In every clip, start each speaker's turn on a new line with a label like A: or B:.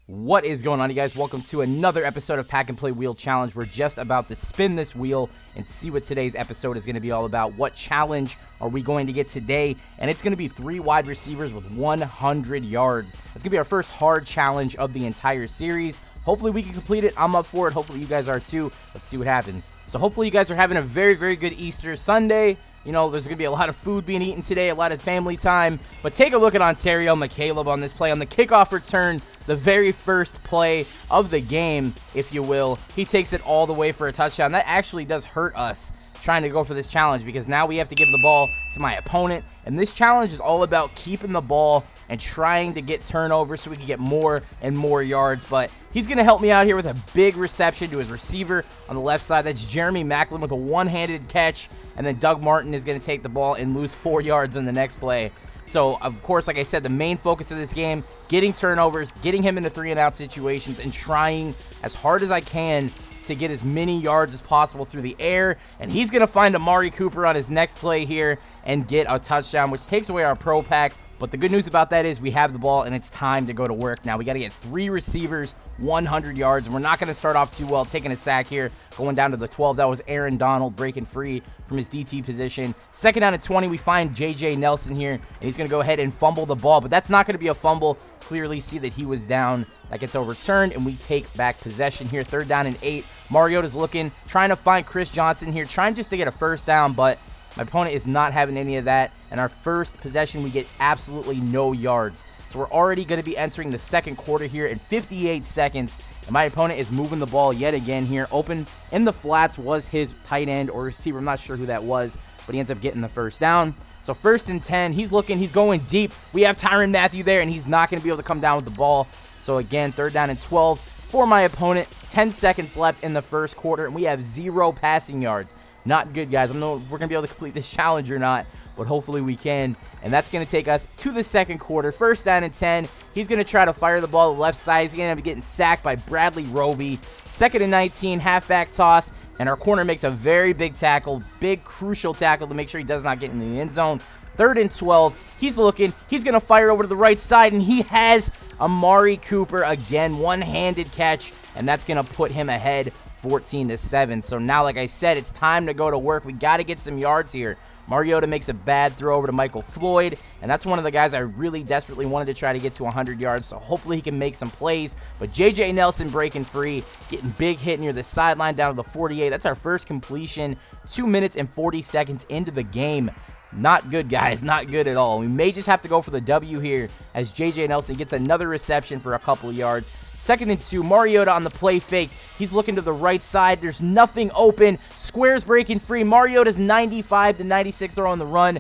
A: What is going on, you guys? Welcome to another episode of Pack and Play Wheel Challenge. We're just about to spin this wheel and see what today's episode is going to be all about. What challenge are we going to get today? And it's going to be 3 wide receivers with 100 yards. It's going to be our first hard challenge of the entire series. Hopefully we can complete it. I'm up for it. Hopefully you guys are too. Let's see what happens. So hopefully you guys are having a very, very good Easter Sunday. You know, there's going to be a lot of food being eaten today, a lot of family time. But take a look at Ontario McCaleb on this play. On the kickoff return, the very first play of the game, if you will, he takes it all the way for a touchdown. That actually does hurt us trying to go for this challenge because now we have to give the ball to my opponent. And this challenge is all about keeping the ball and trying to get turnovers so we can get more and more yards. But he's going to help me out here with a big reception to his receiver on the left side. That's Jeremy Maclin with a one-handed catch. And then Doug Martin is going to take the ball and lose 4 yards in the next play. So, of course, like I said, the main focus of this game, getting turnovers, getting him into 3-and-out situations, and trying as hard as I can to get as many yards as possible through the air. And he's going to find Amari Cooper on his next play here and get a touchdown, which takes away our pro pack. But the good news about that is we have the ball and it's time to go to work. Now we got to get 3 receivers, 100 yards. And we're not going to start off too well, taking a sack here, going down to the 12. That was Aaron Donald breaking free from his DT position. Second down at 20, we find J.J. Nelson here, and he's going to go ahead and fumble the ball. But that's not going to be a fumble. Clearly see that he was down. That gets overturned, and we take back possession here. Third down and 8. Mariota's looking, trying to find Chris Johnson here, trying just to get a first down, but my opponent is not having any of that. And our first possession, we get absolutely no yards. So we're already going to be entering the second quarter here in 58 seconds. And my opponent is moving the ball yet again here. Open in the flats was his tight end or receiver. I'm not sure who that was, but he ends up getting the first down. So 1st and 10, he's looking, he's going deep. We have Tyrann Mathieu there, and he's not going to be able to come down with the ball. So again, 3rd down and 12 for my opponent. 10 seconds left in the first quarter, and we have 0 passing yards. Not good, guys. I don't know if we're going to be able to complete this challenge or not, but hopefully we can. And that's going to take us to the second quarter. 1st down and 10. He's going to try to fire the ball to the left side. He's going to end up getting sacked by Bradley Roby. 2nd and 19, halfback toss. And our corner makes a very big tackle, big crucial tackle to make sure he does not get in the end zone. 3rd and 12. He's looking. He's going to fire over to the right side, and he has Amari Cooper again. One-handed catch, and that's going to put him ahead 14-7. So now, like I said, it's time to go to work. We got to get some yards here. Mariota makes a bad throw over to Michael Floyd, and that's one of the guys I really desperately wanted to try to get to 100 yards, so hopefully he can make some plays. But J.J. Nelson breaking free, getting big hit near the sideline down to the 48. That's our first completion, 2 minutes and 40 seconds into the game. Not good, guys. Not good at all. We may just have to go for the W here as J.J. Nelson gets another reception for a couple of yards. 2nd and 2, Mariota on the play fake. He's looking to the right side. There's nothing open. Squares breaking free. Mariota's 95-96 throw on the run.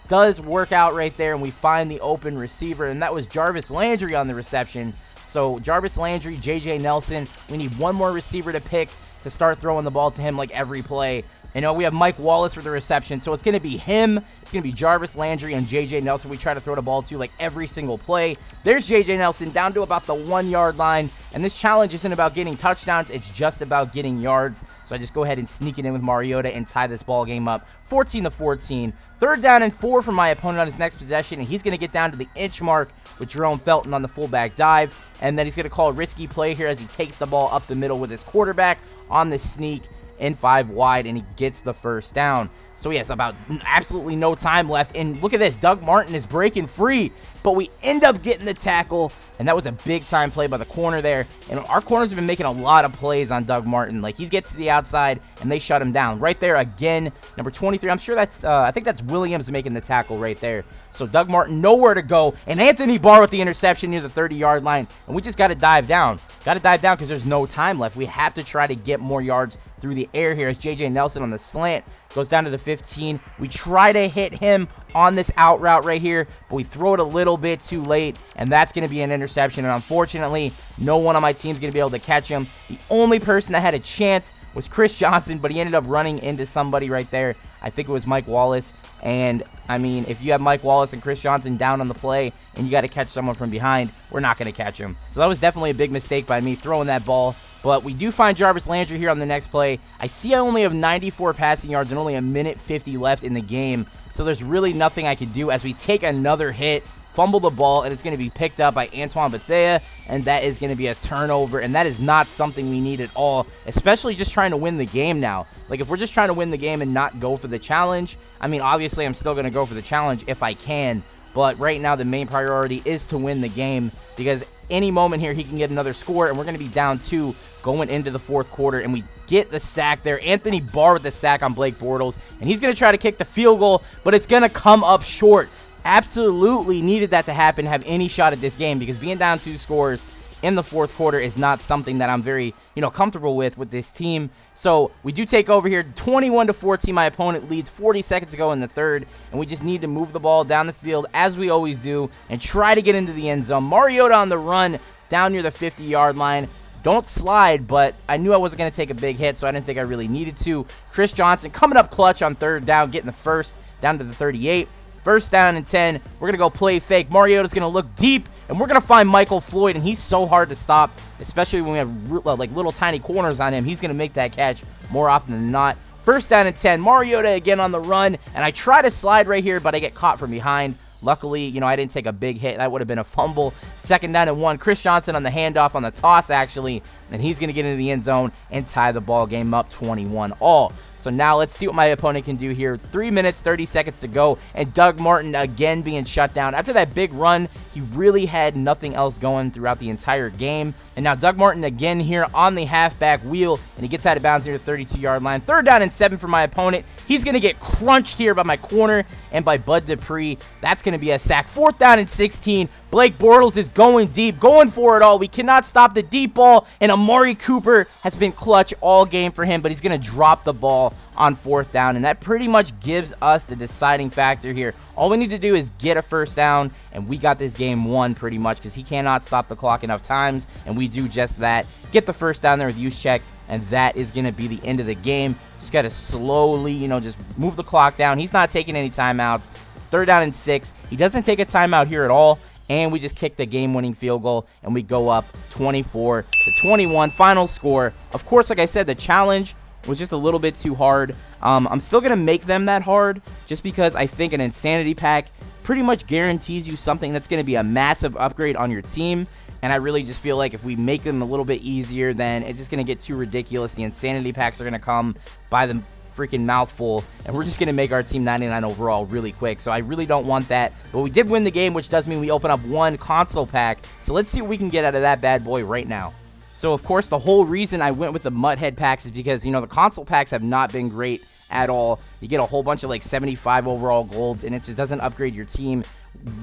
A: Does work out right there, and we find the open receiver, and that was Jarvis Landry on the reception. So Jarvis Landry, J.J. Nelson, we need one more receiver to pick to start throwing the ball to him like every play. You know, we have Mike Wallace for the reception, so it's going to be him. It's going to be Jarvis Landry and J.J. Nelson we try to throw the ball to like every single play. There's J.J. Nelson down to about the 1-yard line, and this challenge isn't about getting touchdowns. It's just about getting yards. So I just go ahead and sneak it in with Mariota and tie this ball game up 14-14. 3rd down and 4 for my opponent on his next possession, and he's going to get down to the inch mark with Jerome Felton on the fullback dive, and then he's going to call a risky play here as he takes the ball up the middle with his quarterback on the sneak in 5 wide, and he gets the first down. So he has about absolutely no time left, and look at this, Doug Martin is breaking free, but we end up getting the tackle, and that was a big time play by the corner there. And our corners have been making a lot of plays on Doug Martin. Like, he gets to the outside and they shut him down right there again. Number 23, I'm sure that's I think that's Williams making the tackle right there. So Doug Martin nowhere to go, and Anthony Barr with the interception near the 30-yard line, and we just got to dive down because there's no time left. We have to try to get more yards through the air here as J.J. Nelson on the slant goes down to the 15. We try to hit him on this out route right here, but we throw it a little bit too late, and that's going to be an interception. And unfortunately, no one on my team is going to be able to catch him. The only person that had a chance was Chris Johnson, but he ended up running into somebody right there. I think it was Mike Wallace. And, I mean, if you have Mike Wallace and Chris Johnson down on the play and you got to catch someone from behind, we're not going to catch him. So that was definitely a big mistake by me throwing that ball. But we do find Jarvis Landry here on the next play. I see I only have 94 passing yards and only a minute 50 left in the game. So there's really nothing I can do as we take another hit fumble the ball, and it's going to be picked up by Antoine Bethea, and that is going to be a turnover, and that is not something we need at all, especially just trying to win the game now. Like, if we're just trying to win the game and not go for the challenge, I mean, obviously I'm still going to go for the challenge if I can, but right now the main priority is to win the game, because any moment here he can get another score, and we're going to be down 2 going into the fourth quarter, and we get the sack there. Anthony Barr with the sack on Blake Bortles, and he's going to try to kick the field goal, but it's going to come up short. Absolutely needed that to happen, have any shot at this game, because being down 2 scores in the fourth quarter is not something that I'm very, comfortable with this team. So we do take over here, 21-14. My opponent leads 40 seconds to go in the third, and we just need to move the ball down the field as we always do and try to get into the end zone. Mariota on the run down near the 50-yard line. Don't slide, but I knew I wasn't going to take a big hit, so I didn't think I really needed to. Chris Johnson coming up clutch on third down, getting the first down to the 38. First down and 10. We're going to go play fake. Mariota's going to look deep, and we're going to find Michael Floyd, and he's so hard to stop, especially when we have like little tiny corners on him. He's going to make that catch more often than not. First down and 10. Mariota again on the run, and I try to slide right here, but I get caught from behind. Luckily, I didn't take a big hit. That would have been a fumble. Second down and 1. Chris Johnson on the handoff, on the toss, actually. And he's going to get into the end zone and tie the ball game up 21-all. So now let's see what my opponent can do here. 3 minutes, 30 seconds to go. And Doug Martin again being shut down. After that big run, he really had nothing else going throughout the entire game. And now Doug Martin again here on the halfback wheel. And he gets out of bounds near the 32-yard line. Third down and 7 for my opponent. He's going to get crunched here by my corner and by Bud Dupree. That's going to be a sack. Fourth down and 16. Blake Bortles is going deep, going for it all. We cannot stop the deep ball, and Amari Cooper has been clutch all game for him, but he's going to drop the ball on fourth down, and that pretty much gives us the deciding factor here. All we need to do is get a first down, and we got this game won pretty much because he cannot stop the clock enough times, and we do just that. Get the first down there with Juszczyk, and that is going to be the end of the game. Just got to slowly, just move the clock down. He's not taking any timeouts. It's third down and 6. He doesn't take a timeout here at all, and we just kick the game-winning field goal, and we go up 24-21. Final score. Of course, like I said, the challenge was just a little bit too hard. I'm still going to make them that hard just because I think an Insanity Pack pretty much guarantees you something that's going to be a massive upgrade on your team. And I really just feel like if we make them a little bit easier, then it's just going to get too ridiculous. The Insanity Packs are going to come by the freaking mouthful, and we're just going to make our team 99 overall really quick. So I really don't want that. But we did win the game, which does mean we open up 1 console pack. So let's see what we can get out of that bad boy right now. So, of course, the whole reason I went with the Mudhead packs is because, the console packs have not been great at all. You get a whole bunch of, 75 overall golds, and it just doesn't upgrade your team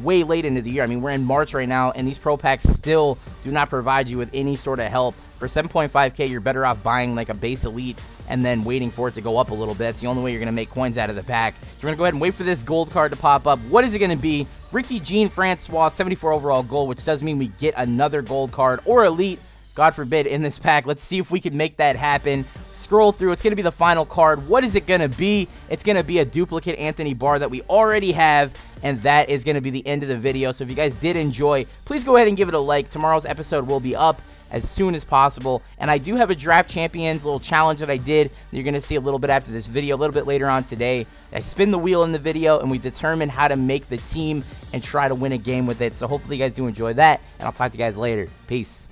A: way late into the year. I mean, we're in March right now, and these pro packs still do not provide you with any sort of help. For 7.5k, you're better off buying, a base elite and then waiting for it to go up a little bit. It's the only way you're going to make coins out of the pack. So we're going to go ahead and wait for this gold card to pop up. What is it going to be? Ricky Jean Francois, 74 overall gold, which does mean we get another gold card or elite, God forbid, in this pack. Let's see if we can make that happen. Scroll through. It's going to be the final card. What is it going to be? It's going to be a duplicate Anthony Barr that we already have, and that is going to be the end of the video. So if you guys did enjoy, please go ahead and give it a like. Tomorrow's episode will be up as soon as possible, and I do have a Draft Champions little challenge that I did that you're going to see a little bit after this video, a little bit later on today. I spin the wheel in the video, and we determine how to make the team and try to win a game with it. So hopefully you guys do enjoy that, and I'll talk to you guys later. Peace.